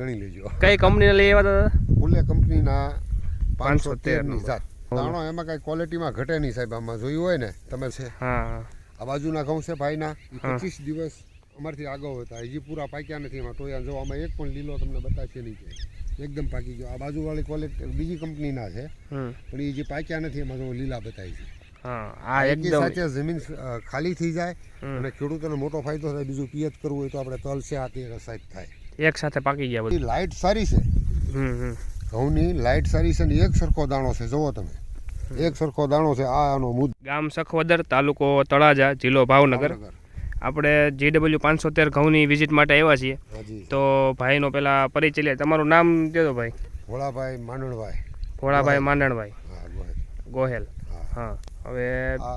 ગણી લેજો. કઈ કંપનીના લઈ આવ્યા દાદા? ફૂલે કંપનીના 513 ની જાત. દાણો એમાં કઈ ક્વોલિટીમાં ઘટે નહીં સાહેબ. આમાં જોયું હોય ને તમે છે. હા, આ બાજુના ઘઉં છે ભાઈના 25 દિવસ અમારથી આગળ હતા, હજી પૂરા પાક્યા નથી. એમાં ટોયા જો આમાં એક પણ લીલો તમને બતાવશે નહીં કે એકદમ પાકી ગયો. આ બાજુવાળી ક્વોલિટી બીજી કંપનીના છે પણ એ જે પાક્યા નથી એમાં જો લીલા બતાવી છે. આ એકદમ સાચે જમીન ખાલી થઈ જાય અને ખેડૂતોને મોટો ફાયદો થાય. બીજું પિયત કરવું હોય તો આપણે તલ છે આથી રસાયત થાય. એક સાથે પાકી ગયા બધું. લાઇટ સારી છે ઘઉંની, લાઇટ સારી છે ને એક સરખો દાણો છે. જુઓ તમે, એક સરખો દાણો છે. આ આનો મુદ્દો. ગામ સખવદર, તાલુકો તળાજા, જિલ્લો ભાવનગર. આપણે GW 513 ઘઉંની વિઝિટ માટે આવ્યા છીએ. તો ભાઈનો પેલા પરિચય લે. તમારું નામ દેજો ભાઈ. ભોળાભાઈ માંડણભાઈ. ભોળાભાઈ માંડણભાઈ ગોહેલ. હા, હવે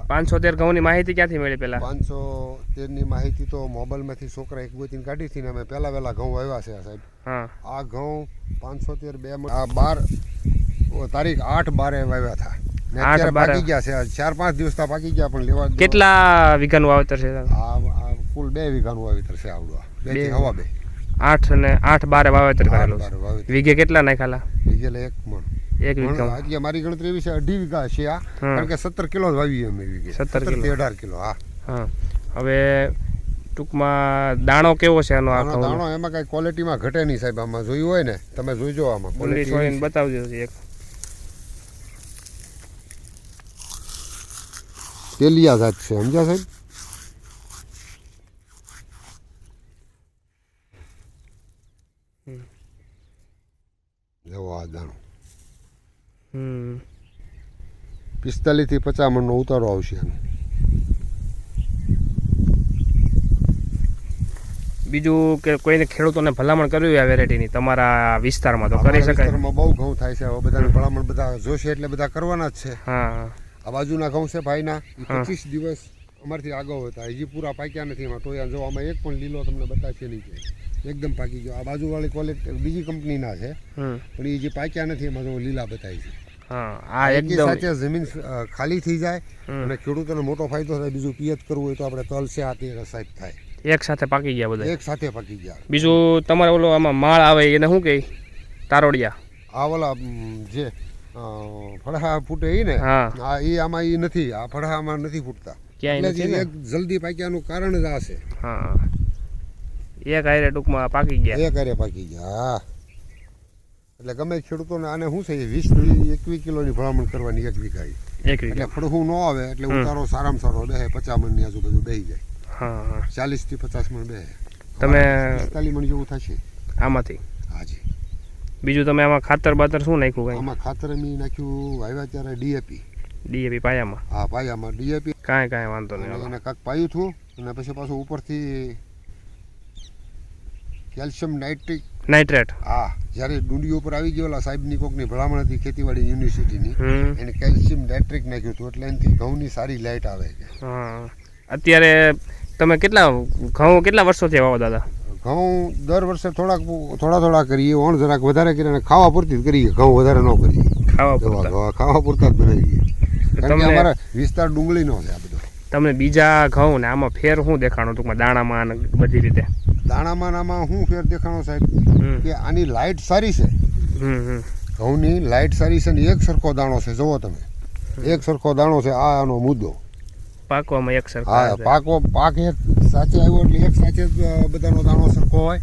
513 ઘઉંની માહિતી ક્યાંથી મળી? પેલા 513 ની માહિતી તો મોબાઈલમાંથી છોકરા એક ગોતીને કાઢી હતી ને અમે પહેલા ઘઉં આવ્યા છે સાહેબ. હા, આ ઘઉં 513 આ 12 તારીખ 8/12 વાવ્યા હતા. પાકી ગયા છે 4-5 દિવસ પાકી ગયા પણ લેવા. કેટલા વીઘાનું વાવેતર છે? આ કુલ 2 વીઘાનું વાવેતર છે. આવડું 2 થી હવા 2. 8 અને 8/12 વાવેતર કરેલું. વીઘે કેટલા નાખાલા? વીઘે 1 મણ. 1 વીઘા. આજે મારી ગણતરી એવી છે 2.5 વીઘા છે આ, કારણ કે 17 કિલો જ વાવી અમે વીઘે. 17 થી 18 કિલો. હા. હવે ટૂંકમાં દાણો કેવો છે આનો? દાણો એમાં કઈ ક્વોલિટીમાં ઘટે નહીં સાહેબ. આમાં જોયું હોય ને તમે જોઈજો. આમાં ક્વોલિટી બતાવજો. એક તેલિયા જાત છે, સમજ્યા સાહેબ? જવો આ દાણો 45 થી 50 મણનો ઉતારો આવશે. બીજું કે કોઈને ખેડૂતોને ભલામણ કરવી આ વેરાયટીની તમારા વિસ્તારમાં તો કરી શકાય. બહુ ઘઉં થાય છે. હવે બધાને ભલામણ બધા જોશે એટલે બધા કરવાના જ છે. હા, આ બાજુના ઘઉં છે ભાઈના 25 દિવસ અમારથી આગળ હતા, હજી પૂરા પાક્યા નથી. એમાં ટોયા જો આમાં એક પણ લીલો તમને બતાવશે નહીં કે એકદમ પાકી ગયો. આ બાજુવાળી ક્વોલિટી બીજી કંપનીના છે પણ એ જે પાક્યા નથી એમાં જો લીલા બતાવી છે. આ એકદમ સાચે જમીન ખાલી થઈ જાય અને ખેડૂતોને મોટો ફાયદો થાય. બીજું પિયત કરવું હોય તો આપણે તલ છે આથી રસાયત થાય. એક સાથે પાકી ગયા બધા. એક સાથે પાકી ગયા. બીજું તમારે ઓલો આમાં માળ આવે એને શું કહે? તારોડિયા. આ ઓલા જે ફળહા ફૂટે એ ને, હા, એ આમાં એ નથી. આ ફળહામાં નથી ફૂટતા. એટલે એક જલ્દી પાક્યાનું કારણ જ આ છે. હા, એક આયરે ટૂંકમાં પાકી ગયા. એક આયરે પાકી ગયા. હા, એટલે ગમે ખેડૂતોને આને શું છે 20 થી 21 કિલોની ભલામણ કરવાની 1 વીઘા. એટલે ફળહું ન આવે એટલે ઉતારો સારામાં સારો બેહે. 50 મણની આજુબાજુ બેહી જાય. હા, 40 થી 50 મણ બેહે. તમે 45 મણ જેવું થશે આમાંથી. હાજી. બીજું તમે આમાં ખાતર બાતર શું નાખ્યું? કઈ આમાં ખાતર મેં નાખ્યું આવ્યા ત્યારે DAP પાયામાં. હા, પાયામાં DAP. કાંઈ વાંધો નહીં. અને કાંક પાયું હતું અને પછી પાછું ઉપરથી કેલ્શિયમ નાઇટ્રેટ. હા, જ્યારે ડુંડી ઉપર આવી ગયેલા સાહેબની કોકની ભલામણ હતી ખેતીવાડી યુનિવર્સિટીની, એને કેલ્શિયમ નાઇટ્રેટ નાખ્યું હતું. એટલે એનાથી ઘઉંની સારી લાઇટ આવે છે. હા, અત્યારે તમે ઘઉં કેટલા વર્ષોથી વાવો દાદા? ઘઉં દર વર્ષે થોડા કરીએ. ઓણ જરાક વધારે કરીને ખાવા પૂરતી જ કરીએ. ઘઉં વધારે ન કરીએ. ખાવા પૂરતા જ બનાવીએ. કારણ કે અમારા વિસ્તાર ડુંગળીનો છે આ બધો. તમને બીજા ઘઉં ને આમાં ફેર શું દેખાણો ટૂંકમાં દાણામાં અને બધી રીતે? દાણામાં આમાં શું ફેર દેખાણો સાહેબ કે આની લાઇટ સારી છે. ઘઉંની લાઇટ સારી છે ને એક સરખો દાણો છે. જુઓ તમે, એક સરખો દાણો છે. આ આનો મુદ્દો. પાકવામાં એક સરખો. હા, પાક એક સાચે આવ્યો એટલે એક સાચે જ બધાનો દાણો સરખો હોય.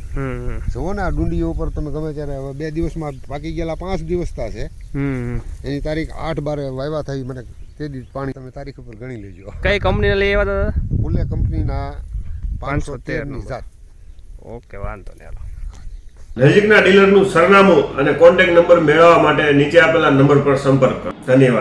જુઓ ને આ ડુંડી ઉપર તમે ગમે ત્યારે હવે 2 દિવસમાં પાકી ગયેલા 5 દિવસ છે. એની તારીખ 8/12 વાવ્યા થઈ. મને તે દિવસ પાણી તમે તારીખ ઉપર ગણી લેજો. કઈ કંપનીના લઈ આવ્યા દાદા? ફૂલે કંપનીના 513 ની જાત. ઓકે, વાંધો નહીં. નજીકના ડીલરનું સરનામું અને કોન્ટેક્ટ નંબર મેળવવા માટે નીચે આપેલા નંબર પર સંપર્ક કરો. ધન્યવાદ.